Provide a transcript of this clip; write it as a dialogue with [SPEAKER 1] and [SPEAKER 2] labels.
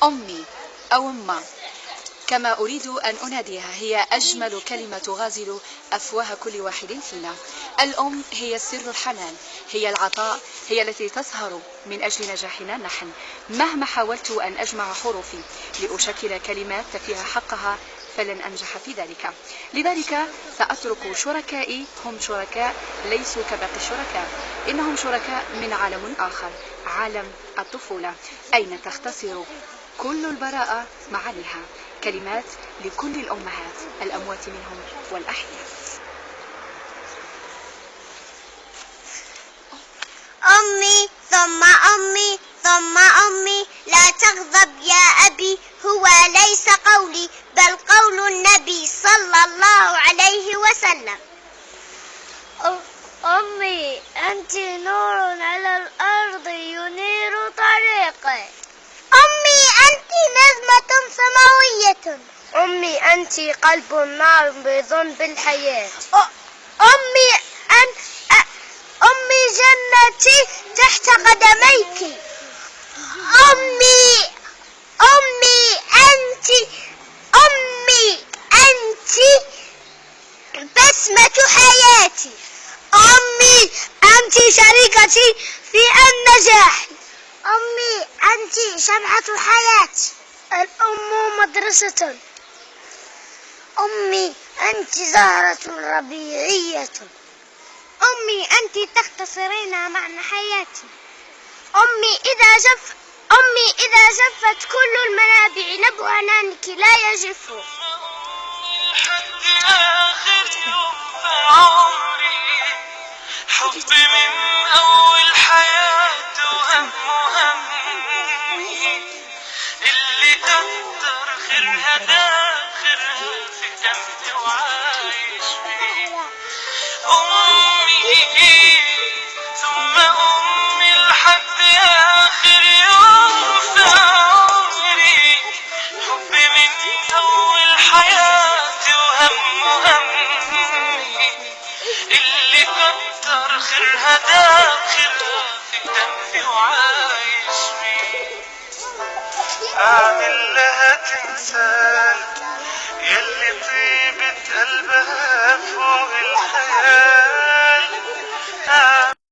[SPEAKER 1] أمي أو أمّا كما أريد أن أناديها، هي أجمل كلمة تغازل أفواه كل واحد فينا. الأم هي سر الحنان، هي العطاء، هي التي تسهر من أجل نجاحنا نحن. مهما حاولت أن أجمع حروفي لأشكل كلمات تفيها حقها فلن أنجح في ذلك. لذلك سأترك شركائي هم شركاء ليسوا كباقي الشركاء، إنهم شركاء من عالم آخر، عالم الطفولة، أين تختصر كل البراءة معانيها. كلمات لكل الأمهات الأموات منهم والأحياء.
[SPEAKER 2] أمي ثم أمي ثم أمي، لا تغضب يا أبي، هو ليس قولي بل قول النبي صلى الله عليه وسلم.
[SPEAKER 3] أمي أنت نور على الأرض ينير طريقي.
[SPEAKER 2] أمي أنت نجمة سماوية.
[SPEAKER 3] أمي أنت قلب نابض بالحياة.
[SPEAKER 2] أمي جنتي تحت قدميك. أمي أنت بسمة حياتي. أمي أنت شريكتي في النجاح. أمي أنت شمعة حياتي.
[SPEAKER 3] الأم مدرسة.
[SPEAKER 2] أمي أنت زهرة ربيعية.
[SPEAKER 3] أمي أنت تختصرين معنى حياتي.
[SPEAKER 2] أمي إذا جفت كل المنابع نبع عنانك لا يجف.
[SPEAKER 4] لحد آخر يوم في عمري، حب من أول حياة همي، اللي كتر خيرها داخلها في دمي وعايش فيه. أمي ثم أمي لحد آخر يوم في عمري، حب من أول حياتي وهمي، اللي كتر خيرها داخلها في دمي وعايش فيه. أعمل لها تمثال يلي طيبة قلبها